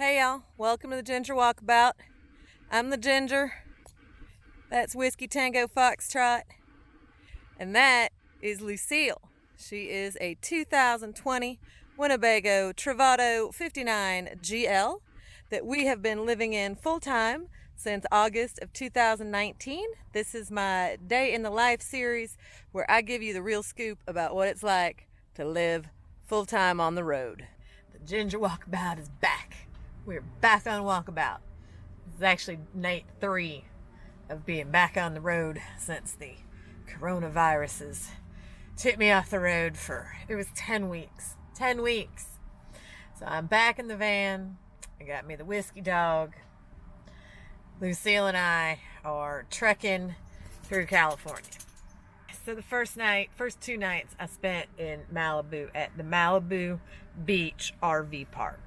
Hey y'all, welcome to the Ginger Walkabout. I'm the Ginger. That's Whiskey Tango Foxtrot. And that is Lucille. She is a 2020 Winnebago Travato 59 GL that we have been living in full time since August of 2019. This is my Day in the Life series where I give you the real scoop about what it's like to live full time on the road. The Ginger Walkabout is back. We're back on Walkabout. This is actually night 3 of being back on the road since the coronaviruses took me off the road it was 10 weeks. 10 weeks. So I'm back in the van. I got me the whiskey dog. Lucille and I are trekking through California. So the first 2 nights I spent in Malibu at the Malibu Beach RV Park.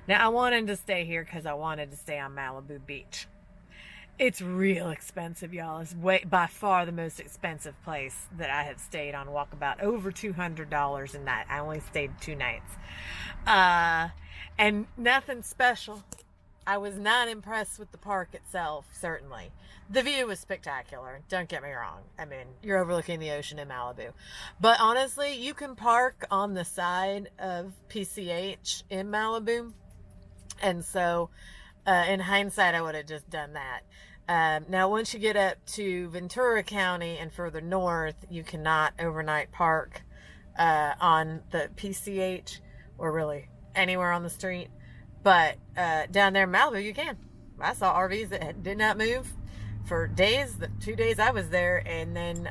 Now, I wanted to stay here because I wanted to stay on Malibu Beach. It's real expensive, y'all. It's by far the most expensive place that I have stayed on Walkabout. Over $200 a night. I only stayed 2 nights. And nothing special. I was not impressed with the park itself, certainly. The view was spectacular. Don't get me wrong. I mean, you're overlooking the ocean in Malibu. But honestly, you can park on the side of PCH in Malibu. And so, in hindsight, I would have just done that. Now, once you get up to Ventura County and further north, you cannot overnight park on the PCH or really anywhere on the street. But down there in Malibu, you can. I saw RVs that did not move for days, the 2 days I was there. And then,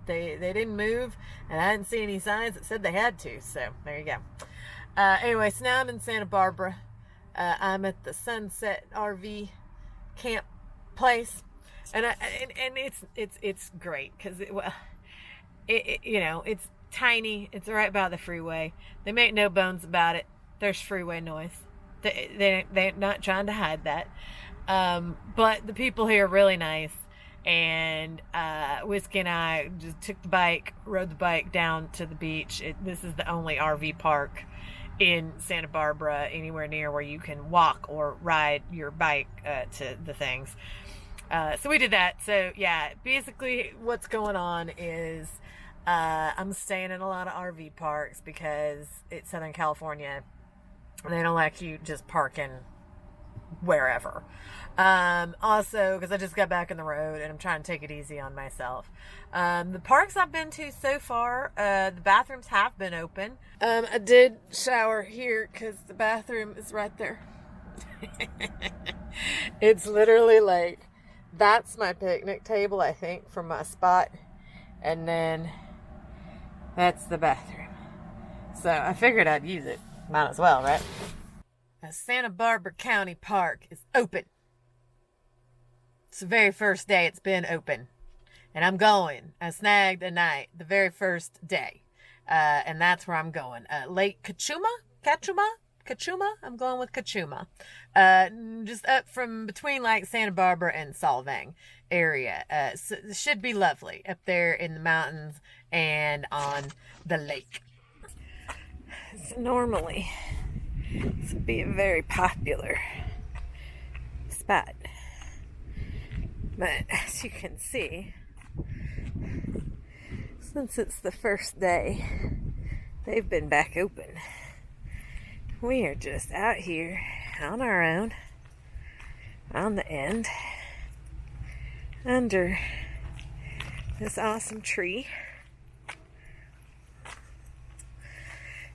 they didn't move. And I didn't see any signs that said they had to. So, there you go. Anyway, so now I'm in Santa Barbara. I'm at the Sunset RV camp place, and it's great because it's tiny. It's right by the freeway. They make no bones about it. There's freeway noise. They're not trying to hide that. But the people here are really nice. And Whiskey and I just rode the bike down to the beach. This is the only RV park in Santa Barbara anywhere near where you can walk or ride your bike to the things. So we did that. So yeah, basically what's going on is I'm staying in a lot of RV parks because it's Southern California. They don't let you just park in wherever. Also, because I just got back on the road and I'm trying to take it easy on myself. The parks I've been to so far, the bathrooms have been open. I did shower here because the bathroom is right there. It's literally like, that's my picnic table, I think, from my spot. And then that's the bathroom. So I figured I'd use it. Might as well, right? Santa Barbara County Park is open. It's the very first day it's been open. And I'm going. I snagged a night the very first day. And that's where I'm going. Lake Cachuma? I'm going with Cachuma. Just up from between like Santa Barbara and Solvang area. So it should be lovely up there in the mountains and on the lake. So normally, this would be a very popular spot. But as you can see, since it's the first day, they've been back open. We are just out here on our own, on the end, under this awesome tree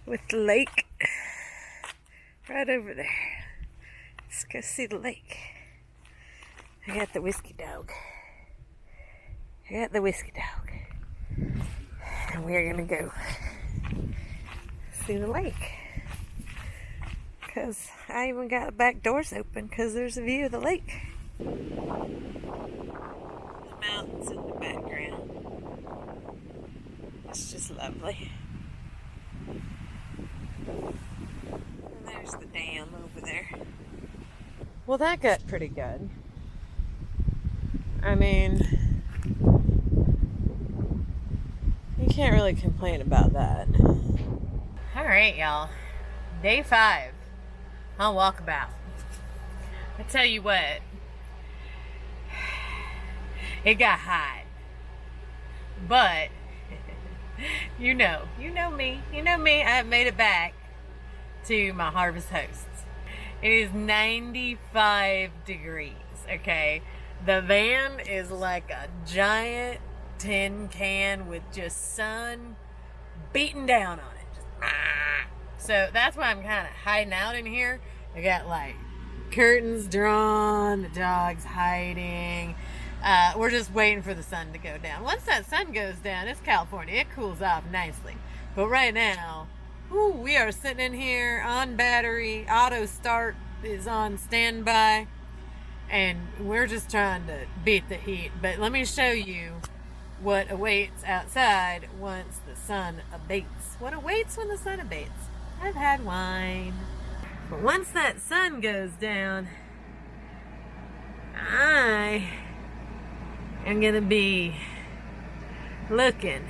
with the lake right over there. Let's go see the lake. I got the whiskey dog. And we're gonna go see the lake. Because I even got the back doors open because there's a view of the lake. The mountains in the background. It's just lovely. And there's the dam over there. Well, that got pretty good. I mean, you can't really complain about that. All right, y'all. Day 5 on Walkabout. I tell you what, it got hot, but you know me, I've made it back to my harvest hosts. It is 95 degrees, okay? The van is like a giant tin can with just sun beating down on it. Just, so that's why I'm kind of hiding out in here. I got like curtains drawn, the dog's hiding. We're just waiting for the sun to go down. Once that sun goes down, it's California. It cools off nicely. But right now, we are sitting in here on battery. Auto start is on standby. And we're just trying to beat the heat. But let me show you what awaits outside once the sun abates. What awaits when the sun abates? I've had wine. But once that sun goes down, I am going to be looking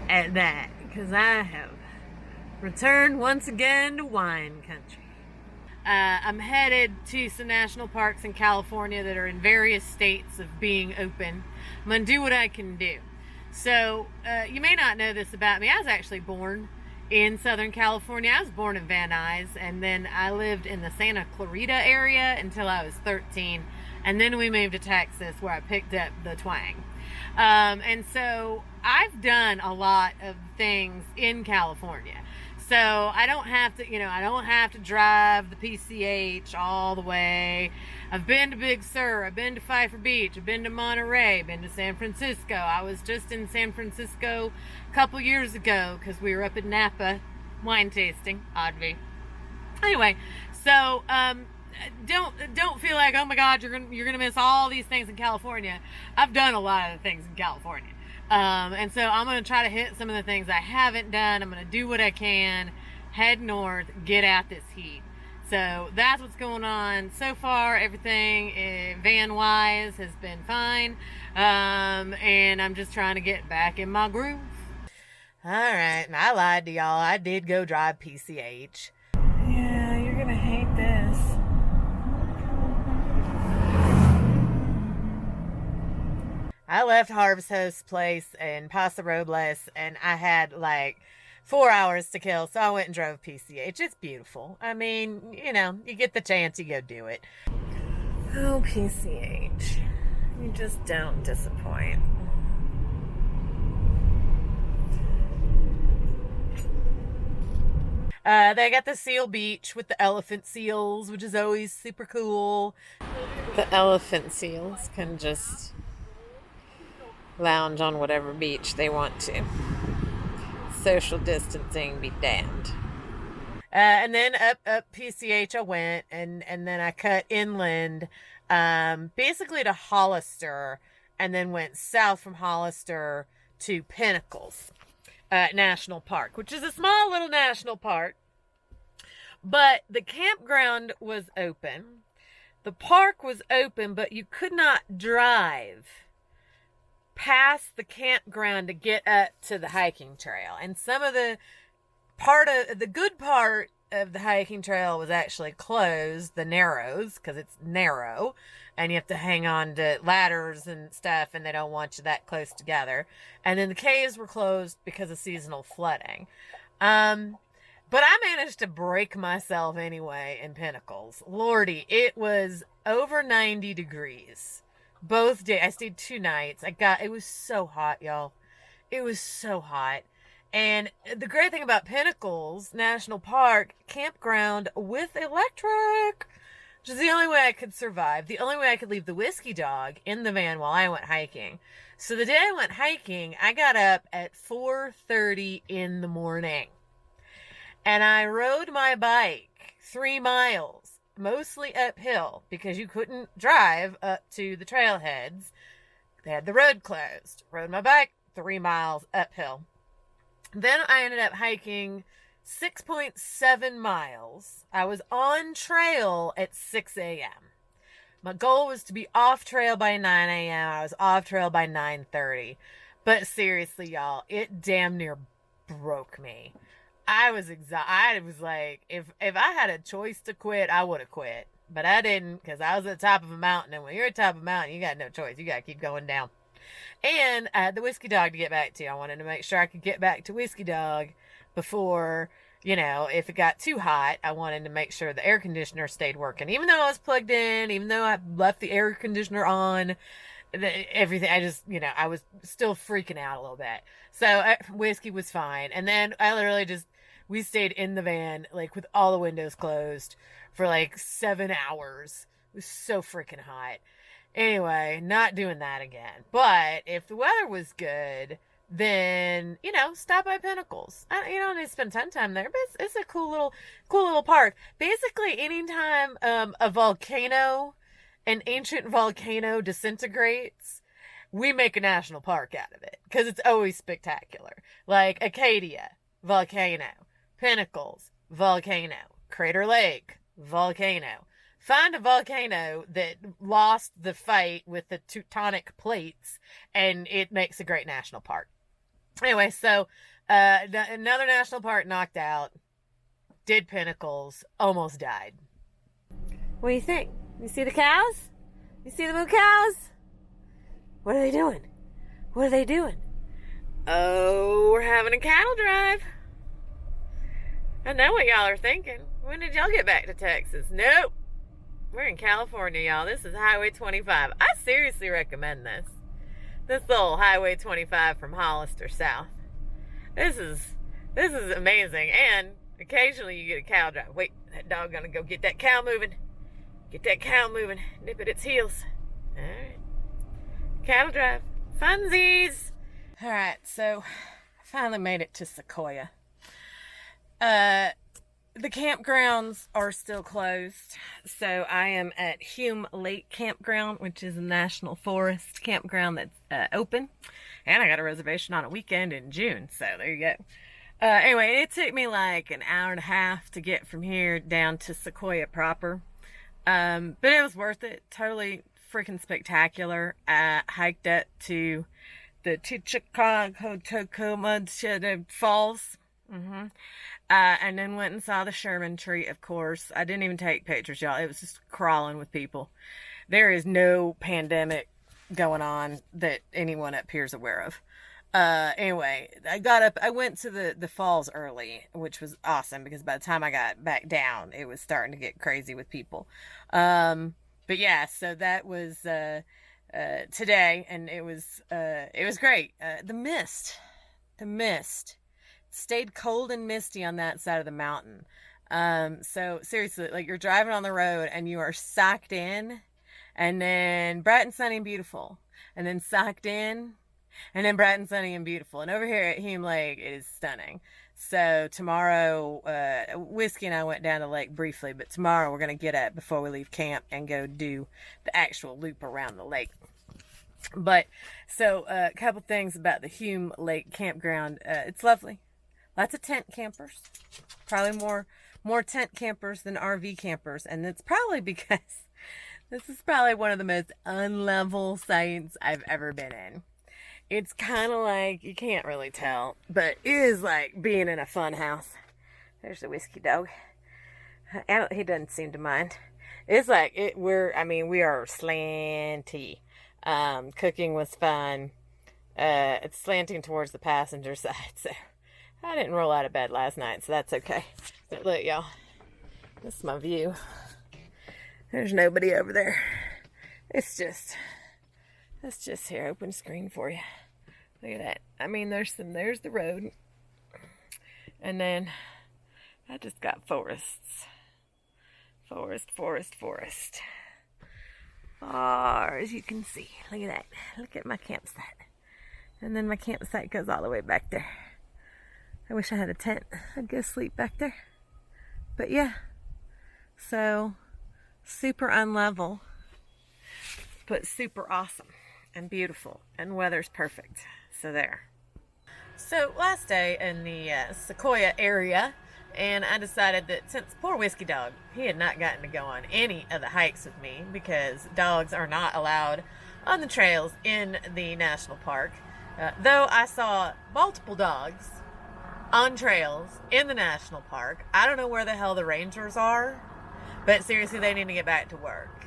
at that. Because I have returned once again to wine country. I'm headed to some national parks in California that are in various states of being open. I'm going to do what I can do. So, you may not know this about me. I was actually born in Southern California. I was born in Van Nuys, and then I lived in the Santa Clarita area until I was 13. And then we moved to Texas, where I picked up the twang. And so I've done a lot of things in California. So I don't have to, I don't have to drive the PCH all the way. I've been to Big Sur. I've been to Pfeiffer Beach. I've been to Monterey. Been to San Francisco. I was just in San Francisco a couple years ago because we were up at Napa wine tasting. Oddly. Anyway, so don't feel like, oh my God, you're gonna miss all these things in California. I've done a lot of the things in California. And so I'm going to try to hit some of the things I haven't done. I'm going to do what I can, head north, get out this heat. So that's what's going on. So far, everything van-wise has been fine. And I'm just trying to get back in my groove. All right. And I lied to y'all. I did go drive PCH. Yeah, you're going to hate this. I left Harvest Host's place in Paso Robles, and I had like 4 hours to kill, so I went and drove PCH. It's beautiful. I mean, you get the chance, you go do it. Oh, PCH. You just don't disappoint. They got the seal beach with the elephant seals, which is always super cool. The elephant seals can just lounge on whatever beach they want to. Social distancing be damned. And then up PCH I went, and then I cut inland, basically to Hollister, and then went south from Hollister to Pinnacles National Park, which is a small little national park. But the campground was open. The park was open, but you could not drive past the campground to get up to the hiking trail. And some of the good part of the hiking trail was actually closed, the narrows, because it's narrow and you have to hang on to ladders and stuff, and they don't want you that close together. And then the caves were closed because of seasonal flooding. But I managed to break myself anyway in Pinnacles. Lordy, it was over 90 degrees. Both days. I stayed 2 nights. It was so hot, y'all. It was so hot. And the great thing about Pinnacles National Park, campground with electric, which is the only way I could survive. The only way I could leave the whiskey dog in the van while I went hiking. So the day I went hiking, I got up at 4:30 in the morning. And I rode my bike 3 miles. Mostly uphill, because you couldn't drive up to the trailheads. They had the road closed. Rode my bike 3 miles uphill. Then I ended up hiking 6.7 miles. I was on trail at 6 a.m. My goal was to be off trail by 9 a.m. I was off trail by 9:30. But seriously, y'all, it damn near broke me. I was exhausted. I was like, if I had a choice to quit, I would have quit. But I didn't, because I was at the top of a mountain. And when you're at the top of a mountain, you got no choice. You got to keep going down. And I had the Whiskey Dog to get back to. I wanted to make sure I could get back to Whiskey Dog before, if it got too hot. I wanted to make sure the air conditioner stayed working. Even though I was plugged in, even though I left the air conditioner on, everything, I was still freaking out a little bit. So Whiskey was fine. And then I literally we stayed in the van, like with all the windows closed for like 7 hours. It was so freaking hot. Anyway, not doing that again. But if the weather was good, then, stop by Pinnacles. You don't need to spend time there, but it's a cool little park. Basically, anytime an ancient volcano disintegrates, we make a national park out of it, because it's always spectacular. Like Acadia, volcano. Pinnacles, volcano. Crater Lake, volcano. Find a volcano that lost the fight with the tectonic plates, and it makes a great national park. Anyway, so another national park knocked out. Did Pinnacles, almost died. What do you think? You see the cows? You see the moo cows? What are they doing? What are they doing? Oh, we're having a cattle drive. I know what y'all are thinking. When did y'all get back to Texas? Nope. We're in California, y'all. This is Highway 25. I seriously recommend this. This little Highway 25 from Hollister south. This is amazing. And occasionally you get a cow drive. Wait, that dog gonna go get that cow moving. Get that cow moving. Nip at its heels. All right. Cattle drive. Funsies. All right, so I finally made it to Sequoia. The campgrounds are still closed, so I am at Hume Lake Campground, which is a national forest campground that's open, and I got a reservation on a weekend in June, so there you go. Anyway, it took me like an hour and a half to get from here down to Sequoia proper, but it was worth it. Totally freaking spectacular. I hiked up to the Tchicocoma Falls. And then went and saw the Sherman tree, of course. I didn't even take pictures, y'all. It was just crawling with people. There is no pandemic going on that anyone up here is aware of. Anyway, I went to the falls early, which was awesome, because by the time I got back down, it was starting to get crazy with people. But yeah, so that was today, and it was great. The mist stayed cold and misty on that side of the mountain. So seriously, like, you're driving on the road and you are socked in, and then bright and sunny and beautiful, and then socked in, and then bright and sunny and beautiful. And over here at Hume Lake, it is stunning. So tomorrow, Whiskey and I went down the lake briefly, but tomorrow we're going to get up before we leave camp and go do the actual loop around the lake. But so a couple things about the Hume Lake Campground. It's lovely. Lots of tent campers. Probably more tent campers than RV campers. And it's probably because this is probably one of the most unlevel sites I've ever been in. It's kind of like, you can't really tell, but it is like being in a fun house. There's the Whiskey Dog. He doesn't seem to mind. It's like, we are slanty. Cooking was fun. It's slanting towards the passenger side, so I didn't roll out of bed last night, so that's okay. But look, y'all, this is my view. There's nobody over there. It's just here, open screen for you. Look at that. I mean, there's the road, and then I just got forests. Forest. Far as you can see. Look at that. Look at my campsite. And then my campsite goes all the way back there. I wish I had a tent. I'd go sleep back there. But yeah. So, super unlevel, but super awesome and beautiful. And weather's perfect. So there. So last day in the Sequoia area, and I decided that since poor Whiskey Dog, he had not gotten to go on any of the hikes with me, because dogs are not allowed on the trails in the national park. Though I saw multiple dogs on trails in the national park. I don't know where the hell the rangers are, but seriously, they need to get back to work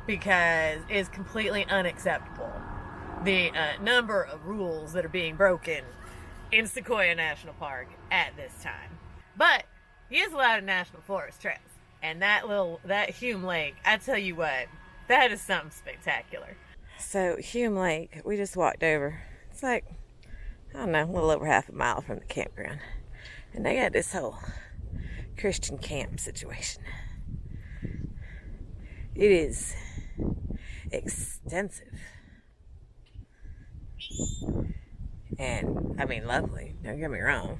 because it's completely unacceptable the number of rules that are being broken in Sequoia National Park at this time. But he is allowed in National Forest trails, and that Hume Lake, I tell you what, that is something spectacular. So Hume Lake, we just walked over. It's like, I don't know, a little over half a mile from the campground. And they got this whole Christian camp situation. It is extensive. And, I mean, lovely. Don't get me wrong.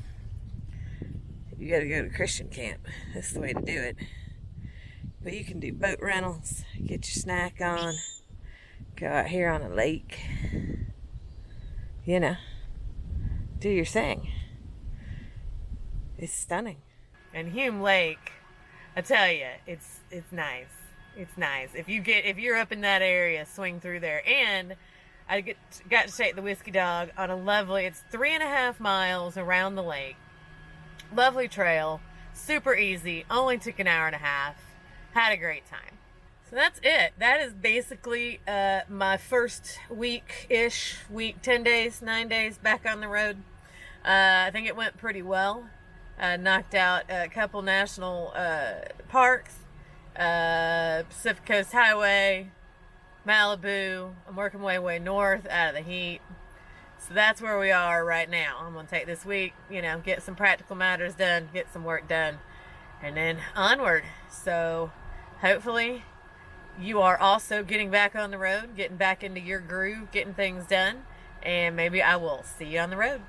If you gotta go to Christian camp, that's the way to do it. But you can do boat rentals, get your snack on, go out here on a lake, you know, do your thing. It's stunning. And Hume Lake, I tell you, it's nice. It's nice. If you're up in that area, swing through there. And I got to take the whiskey dog on a lovely, it's 3.5 miles around the lake. Lovely trail, super easy, only took an hour and a half. Had a great time. So that's it. That is basically my first week-ish, 10 days, 9 days back on the road. I think it went pretty well. Knocked out a couple national parks, Pacific Coast Highway, Malibu. I'm working my way north out of the heat. So that's where we are right now. I'm going to take this week, get some practical matters done, get some work done, and then onward. So hopefully you are also getting back on the road, getting back into your groove, getting things done, and maybe I will see you on the road.